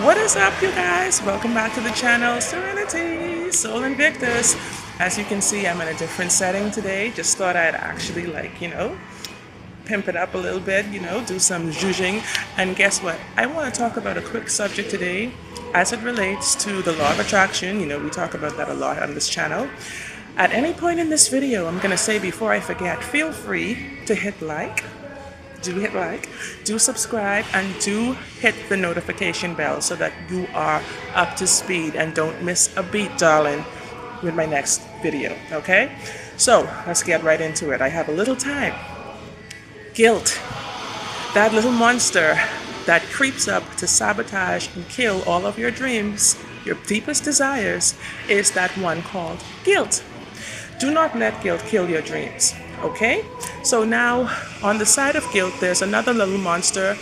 What is up, you guys? Welcome back to the channel, Serenity, Soul Invictus. As you can see, I'm in a different setting today. Just thought I'd actually pimp it up a little bit, do some zhuzhing. And guess what? I want to talk about a quick subject today as it relates to the law of attraction. We talk about that a lot on this channel. At any point in this video, I'm going to say before I forget, feel free to hit like, do subscribe, and do hit the notification bell so that you are up to speed and don't miss a beat, darling, with my next video, okay? So let's get right into it. I have a little time. Guilt, that little monster that creeps up to sabotage and kill all of your dreams, your deepest desires, is that one called guilt. Do not let guilt kill your dreams. Okay? So now on the side of guilt, there's another little monster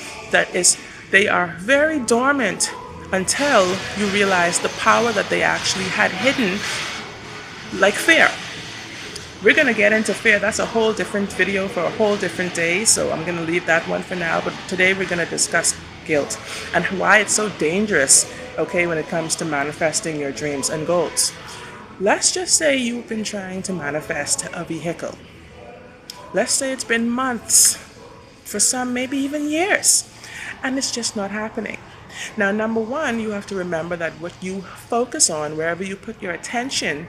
they are very dormant until you realize the power that they actually had hidden, like fear. We're going to get into fear. That's a whole different video for a whole different day. So I'm going to leave that one for now. But today we're going to discuss guilt and why it's so dangerous, okay, when it comes to manifesting your dreams and goals. Let's just say you've been trying to manifest a vehicle. Let's say it's been months, for some maybe even years, and it's just not happening. Now, number one, you have to remember that what you focus on, wherever you put your attention,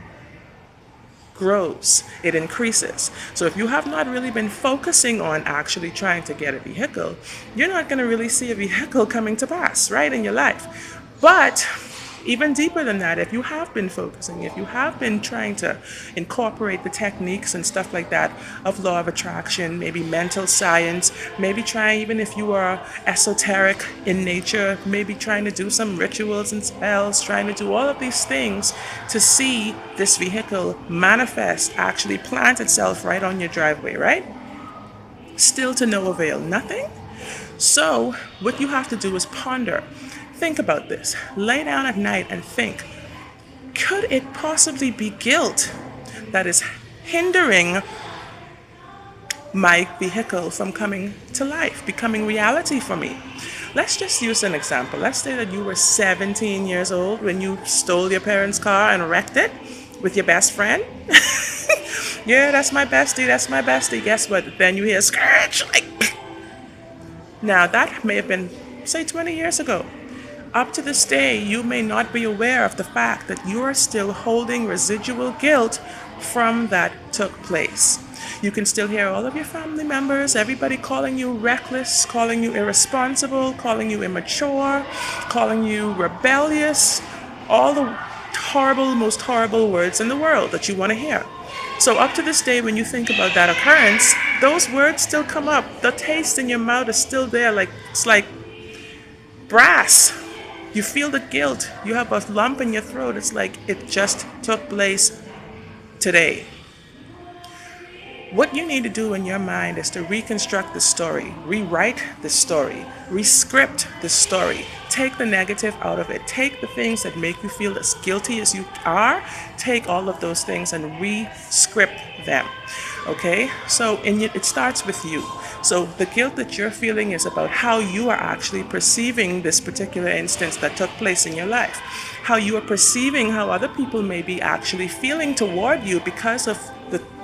grows, it increases. So if you have not really been focusing on actually trying to get a vehicle, you're not going to really see a vehicle coming to pass, right, in your life. But even deeper than that, if you have been focusing, if you have been trying to incorporate the techniques and stuff like that of law of attraction, maybe mental science, maybe trying, even if you are esoteric in nature, maybe trying to do some rituals and spells, trying to do all of these things to see this vehicle manifest, actually plant itself right on your driveway, right? Still to no avail, nothing. So what you have to do is ponder. Think about this. Lay down at night and think, could it possibly be guilt that is hindering my vehicle from coming to life, becoming reality for me? Let's just use an example. Let's say that you were 17 years old when you stole your parents' car and wrecked it with your best friend. Yeah, that's my bestie, that's my bestie. Guess what? Then you hear a scratch. Now, that may have been, say, 20 years ago. Up to this day, you may not be aware of the fact that you are still holding residual guilt from that took place. You can still hear all of your family members, everybody calling you reckless, calling you irresponsible, calling you immature, calling you rebellious, all the horrible, most horrible words in the world that you want to hear. So up to this day, when you think about that occurrence, those words still come up. The taste in your mouth is still there, it's like brass. You feel the guilt. You have a lump in your throat. It's like it just took place today. What you need to do in your mind is to reconstruct the story, rewrite the story, rescript the story. Take the negative out of it. Take the things that make you feel as guilty as you are. Take all of those things and rescript them. Okay? So it starts with you. So the guilt that you're feeling is about how you are actually perceiving this particular instance that took place in your life. How you are perceiving how other people may be actually feeling toward you because of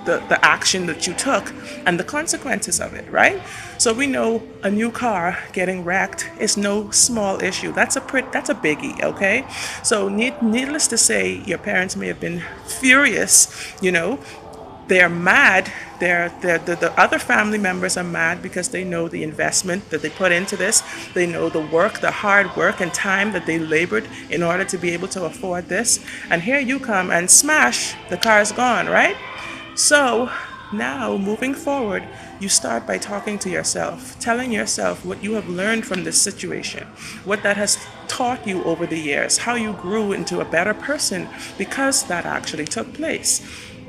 the action that you took and the consequences of it, right? So we know a new car getting wrecked is no small issue. That's a biggie, okay? So needless to say, your parents may have been furious, they're mad. The other family members are mad because they know the investment that they put into this. They know the work, the hard work and time that they labored in order to be able to afford this. And here you come and smash, the car's gone, right? So now, moving forward, you start by talking to yourself, telling yourself what you have learned from this situation, what that has taught you over the years, how you grew into a better person because that actually took place.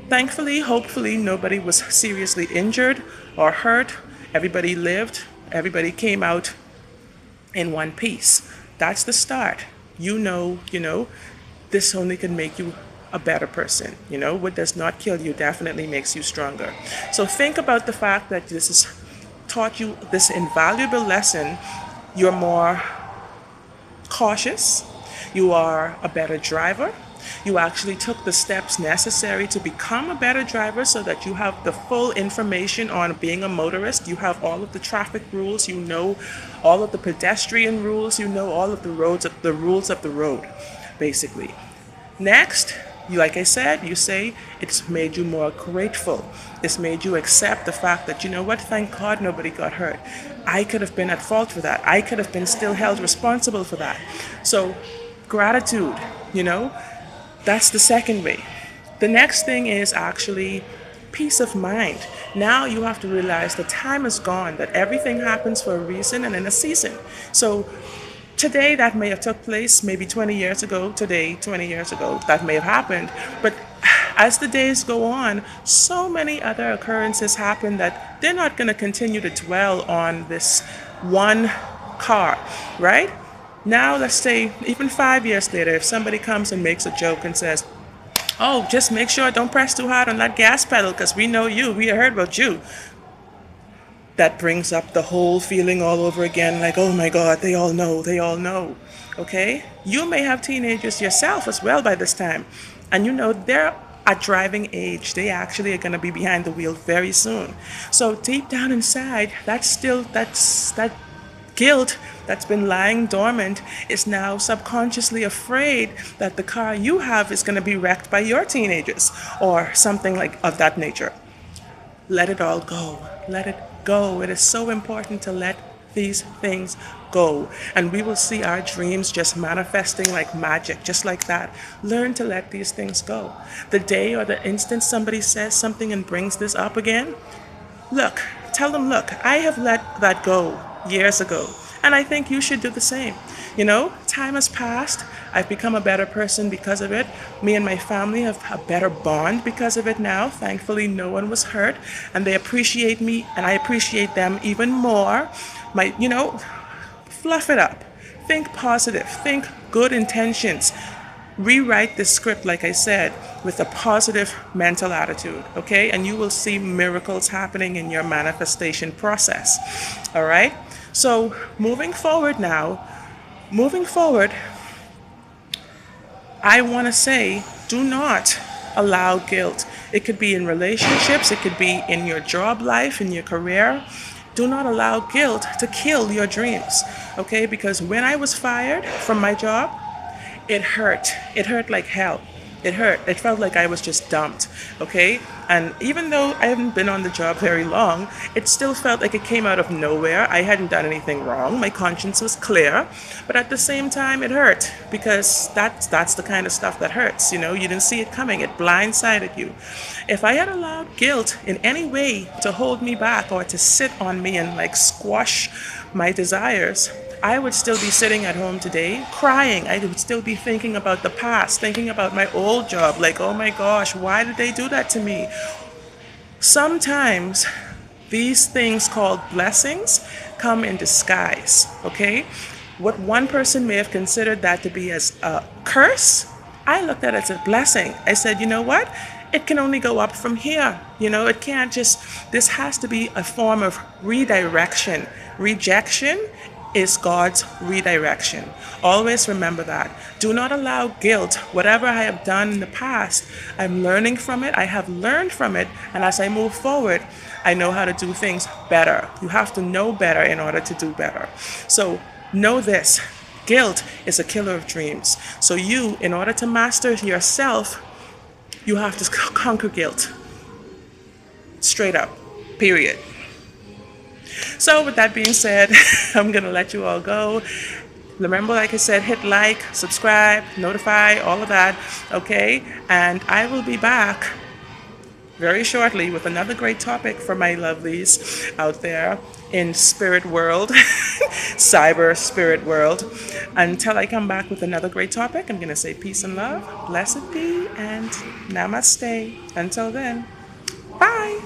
Thankfully, hopefully, nobody was seriously injured or hurt. Everybody lived. Everybody came out in one piece. That's the start. This only can make you a better person. What does not kill you definitely makes you stronger. So think about the fact that this has taught you this invaluable lesson. You're more cautious. You are a better driver. You actually took the steps necessary to become a better driver so that you have the full information on being a motorist. You have all of the traffic rules, you know all of the pedestrian rules, you know all of the rules of the road, basically. Next, like I said, you say it's made you more grateful. It's made you accept the fact that, you know what, thank God nobody got hurt. I could have been at fault for that. I could have been still held responsible for that. So, gratitude, you know, that's the second way. The next thing is actually peace of mind. Now you have to realize the time is gone, that everything happens for a reason and in a season. So today that may have took place maybe 20 years ago. Today, 20 years ago, that may have happened. But as the days go on, so many other occurrences happen that they're not going to continue to dwell on this one car, right? Now, let's say even 5 years later, if somebody comes and makes a joke and says, oh, just make sure don't press too hard on that gas pedal because we know you, we heard about you. That brings up the whole feeling all over again, like, oh my God, they all know, okay? You may have teenagers yourself as well by this time, and you know they're at driving age. They actually are going to be behind the wheel very soon. So deep down inside, that's that guilt that's been lying dormant is now subconsciously afraid that the car you have is going to be wrecked by your teenagers or something like of that nature. Let it all go. Let it go. It is so important to let these things go. And we will see our dreams just manifesting like magic, just like that. Learn to let these things go. The day or the instant somebody says something and brings this up again, tell them, look, I have let that go years ago. And I think you should do the same. You know, time has passed. I've become a better person because of it. Me and my family have a better bond because of it now. Thankfully, no one was hurt. And they appreciate me and I appreciate them even more. Fluff it up. Think positive. Think good intentions. Rewrite the script, like I said, with a positive mental attitude, okay? And you will see miracles happening in your manifestation process, all right? So moving forward, I want to say, do not allow guilt. It could be in relationships, it could be in your job life, in your career. Do not allow guilt to kill your dreams, okay? Because when I was fired from my job, it hurt. It hurt like hell. It hurt. It felt like I was just dumped, okay? And even though I haven't been on the job very long, it still felt like it came out of nowhere. I hadn't done anything wrong. My conscience was clear. But at the same time, it hurt because that's the kind of stuff that hurts, you know? You didn't see it coming. It blindsided you. If I had allowed guilt in any way to hold me back or to sit on me and like squash my desires, I would still be sitting at home today crying. I would still be thinking about the past, thinking about my old job, like, oh my gosh, why did they do that to me? Sometimes these things called blessings come in disguise, okay? What one person may have considered that to be as a curse, I looked at it as a blessing. I said, you know what? It can only go up from here. You know, it can't just, this has to be a form of redirection. Rejection is God's redirection. Always remember that. Do not allow guilt. Whatever I have done in the past, I'm learning from it. I have learned from it. And as I move forward, I know how to do things better. You have to know better in order to do better. So know this. Guilt is a killer of dreams. So you, in order to master yourself, you have to conquer guilt. Straight up. Period. So with that being said, I'm going to let you all go. Remember, like I said, hit like, subscribe, notify, all of that, okay? And I will be back very shortly with another great topic for my lovelies out there in spirit world, cyber spirit world. Until I come back with another great topic, I'm going to say peace and love, blessed be, and namaste. Until then, bye.